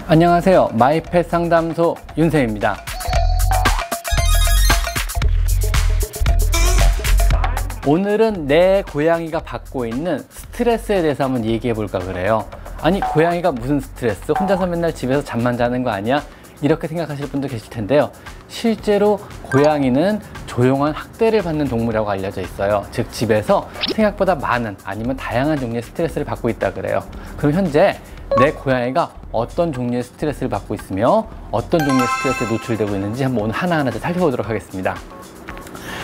안녕하세요. 마이펫 상담소 윤쌤입니다. 오늘은 내 고양이가 받고 있는 스트레스에 대해서 한번 얘기해 볼까 그래요. 아니, 고양이가 무슨 스트레스? 혼자서 맨날 집에서 잠만 자는 거 아니야? 이렇게 생각하실 분도 계실 텐데요. 실제로 고양이는 조용한 학대를 받는 동물이라고 알려져 있어요. 즉, 집에서 생각보다 많은 아니면 다양한 종류의 스트레스를 받고 있다 그래요. 그럼 현재 내 고양이가 어떤 종류의 스트레스를 받고 있으며 어떤 종류의 스트레스에 노출되고 있는지 한번 오늘 하나하나 살펴보도록 하겠습니다.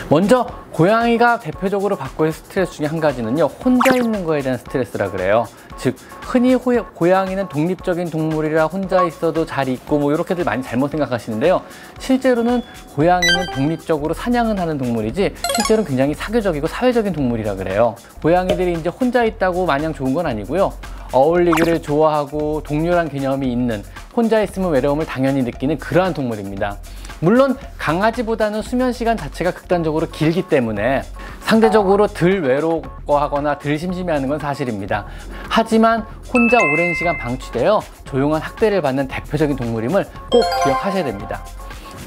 먼저 고양이가 대표적으로 받고 있는 스트레스 중에 한 가지는요, 혼자 있는 거에 대한 스트레스라 그래요. 즉, 흔히 고양이는 독립적인 동물이라 혼자 있어도 잘 있고 뭐 이렇게들 많이 잘못 생각하시는데요. 실제로는 고양이는 독립적으로 사냥은 하는 동물이지 실제로는 굉장히 사교적이고 사회적인 동물이라 그래요. 고양이들이 이제 혼자 있다고 마냥 좋은 건 아니고요. 어울리기를 좋아하고 동료란 개념이 있는, 혼자 있으면 외로움을 당연히 느끼는 그러한 동물입니다. 물론 강아지보다는 수면 시간 자체가 극단적으로 길기 때문에 상대적으로 덜 외로워하거나 덜 심심해하는 건 사실입니다. 하지만 혼자 오랜 시간 방치되어 조용한 학대를 받는 대표적인 동물임을 꼭 기억하셔야 됩니다.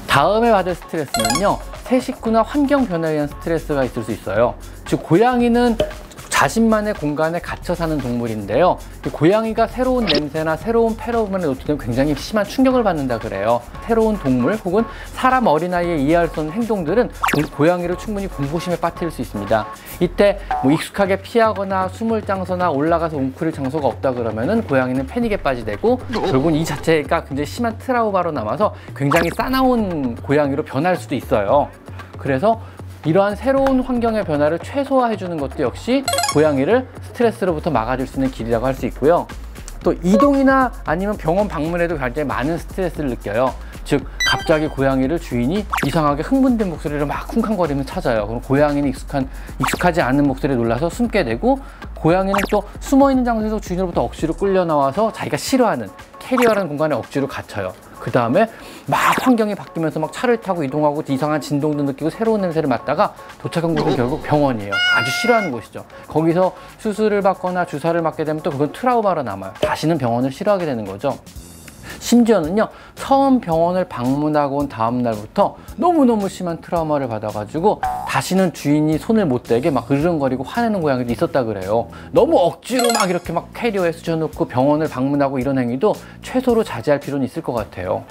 다음에 받을 스트레스는요, 새 식구나 환경 변화에 의한 스트레스가 있을 수 있어요. 즉, 고양이는 자신만의 공간에 gat혀 사는 동물인데요. 고양이가 새로운 냄새나 새로운 페로몬에 노출되면 굉장히 심한 충격을 받는다 그래요. 새로운 동물 혹은 사람 어린아이에 이해할 수 없는 행동들은 고양이를 충분히 공포심에 빠뜨릴 수 있습니다. 이때 익숙하게 피하거나 숨을 장소나 올라가서 웅크릴 장소가 없다 그러면은 고양이는 패닉에 빠지되고 결국은 이 자체가 굉장히 심한 트라우마로 남아서 굉장히 싸나운 고양이로 변할 수도 있어요. 그래서 이러한 새로운 환경의 변화를 최소화해 주는 것도 역시 고양이를 스트레스로부터 막아줄 수 있는 길이라고 할 수 있고요. 또 이동이나 아니면 병원 방문에도 굉장히 많은 스트레스를 느껴요. 즉, 갑자기 고양이를 주인이 이상하게 흥분된 목소리를 막 쿵쾅거리며 찾아요. 그럼 고양이는 익숙하지 않은 목소리에 놀라서 숨게 되고, 고양이는 또 숨어있는 장소에서 주인으로부터 억지로 끌려 나와서 자기가 싫어하는 캐리어라는 공간에 억지로 갇혀요. 그 다음에 막 환경이 바뀌면서 막 차를 타고 이동하고 이상한 진동도 느끼고 새로운 냄새를 맡다가 도착한 곳은 결국 병원이에요. 아주 싫어하는 곳이죠. 거기서 수술을 받거나 주사를 맞게 되면 또 그건 트라우마로 남아요. 다시는 병원을 싫어하게 되는 거죠. 심지어는요, 처음 병원을 방문하고 온 다음 날부터 너무너무 심한 트라우마를 받아가지고 다시는 주인이 손을 못 대게 막 으르렁거리고 화내는 고양이도 있었다 그래요. 너무 억지로 막 이렇게 막 캐리어에 수저넣고 병원을 방문하고 이런 행위도 최소로 자제할 필요는 있을 것 같아요.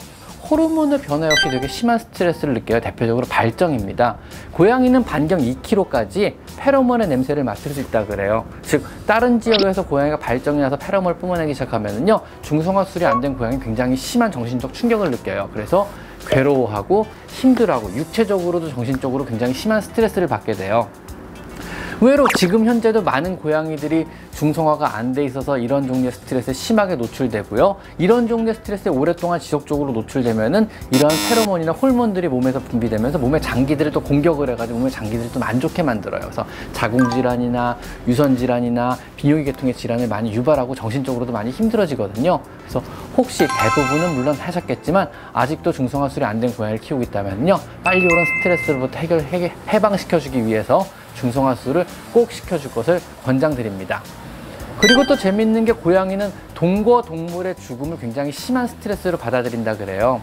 호르몬의 변화 역시 되게 심한 스트레스를 느껴요. 대표적으로 발정입니다. 고양이는 반경 2km까지 페로몬의 냄새를 맡을 수 있다 그래요. 즉, 다른 지역에서 고양이가 발정이 나서 페로몬을 뿜어내기 시작하면은요, 중성화 수술이 안 된 고양이는 굉장히 심한 정신적 충격을 느껴요. 그래서 괴로워하고 힘들어하고 육체적으로도 정신적으로 굉장히 심한 스트레스를 받게 돼요. 의외로 지금 현재도 많은 고양이들이 중성화가 안 돼 있어서 이런 종류의 스트레스에 심하게 노출되고요. 이런 종류의 스트레스에 오랫동안 지속적으로 노출되면은 이런 페로몬이나 호르몬들이 몸에서 분비되면서 몸의 장기들을 또 공격을 해가지고 몸의 장기들을 좀 안 좋게 만들어요. 그래서 자궁질환이나 유선질환이나 비뇨기 계통의 질환을 많이 유발하고 정신적으로도 많이 힘들어지거든요. 그래서 혹시 대부분은 물론 하셨겠지만 아직도 중성화 수술이 안 된 고양이를 키우고 있다면요, 빨리 이런 스트레스로부터 해방시켜주기 위해서 중성화 수술을 꼭 시켜줄 것을 권장드립니다. 그리고 또 재밌는 게, 고양이는 동거동물의 죽음을 굉장히 심한 스트레스로 받아들인다 그래요.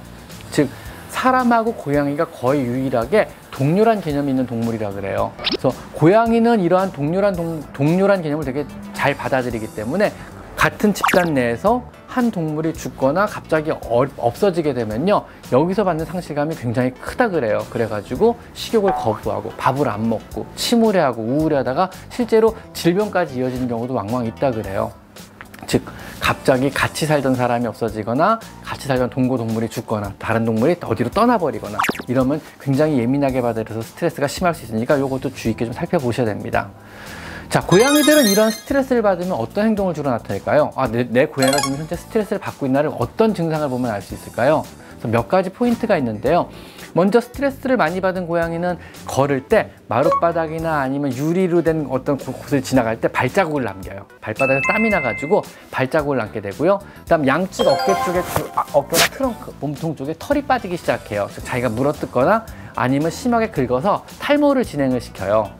즉, 사람하고 고양이가 거의 유일하게 동료란 개념이 있는 동물이라 그래요. 그래서 고양이는 이러한 동료란 개념을 되게 잘 받아들이기 때문에 같은 집단 내에서 한 동물이 죽거나 갑자기 없어지게 되면요, 여기서 받는 상실감이 굉장히 크다 그래요. 그래가지고 식욕을 거부하고 밥을 안 먹고 침울해하고 우울해하다가 실제로 질병까지 이어지는 경우도 왕왕 있다 그래요. 즉, 갑자기 같이 살던 사람이 없어지거나 같이 살던 동거동물이 죽거나 다른 동물이 어디로 떠나버리거나 이러면 굉장히 예민하게 받아들여서 스트레스가 심할 수 있으니까 이것도 주의 있게 좀 살펴보셔야 됩니다. 자, 고양이들은 이런 스트레스를 받으면 어떤 행동을 주로 나타낼까요? 내 고양이가 지금 현재 스트레스를 받고 있나를 어떤 증상을 보면 알 수 있을까요? 그래서 몇 가지 포인트가 있는데요. 먼저 스트레스를 많이 받은 고양이는 걸을 때 마룻바닥이나 아니면 유리로 된 어떤 곳을 지나갈 때 발자국을 남겨요. 발바닥에 땀이 나가지고 발자국을 남게 되고요. 그다음 양쪽 어깨 쪽에, 어깨나 트렁크, 몸통 쪽에 털이 빠지기 시작해요. 자기가 물어뜯거나 아니면 심하게 긁어서 탈모를 진행을 시켜요.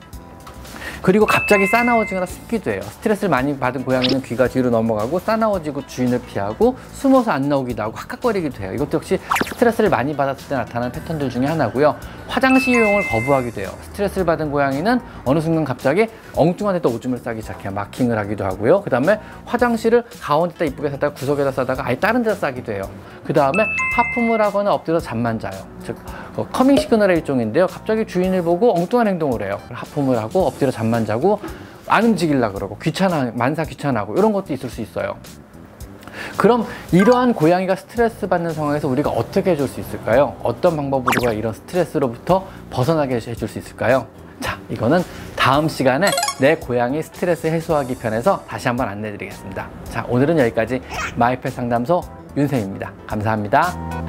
그리고 갑자기 싸나워지거나 숨기도 해요. 스트레스를 많이 받은 고양이는 귀가 뒤로 넘어가고 싸나워지고 주인을 피하고 숨어서 안 나오기도 하고 헥헥거리기도 해요. 이것도 역시 스트레스를 많이 받았을 때 나타나는 패턴들 중에 하나고요. 화장실 이용을 거부하기도 해요. 스트레스를 받은 고양이는 어느 순간 갑자기 엉뚱한 데다 오줌을 싸기 시작해요. 마킹을 하기도 하고요. 그 다음에 화장실을 가운데다 이쁘게 싸다가 구석에다 싸다가 아예 다른 데다 싸기도 해요. 그 다음에 하품을 하거나 엎드려서 잠만 자요. 즉 커밍 시그널의 일종인데요. 갑자기 주인을 보고 엉뚱한 행동을 해요. 하품을 하고 엎드려 잠만 자고 안 움직이려고 그러고 만사 귀찮아하고 이런 것도 있을 수 있어요. 그럼 이러한 고양이가 스트레스 받는 상황에서 우리가 어떻게 해줄 수 있을까요? 어떤 방법으로 이런 스트레스로부터 벗어나게 해줄 수 있을까요? 자, 이거는 다음 시간에 내 고양이 스트레스 해소하기 편에서 다시 한번 안내해 드리겠습니다. 자, 오늘은 여기까지 마이펫 상담소 윤쌤입니다. 감사합니다.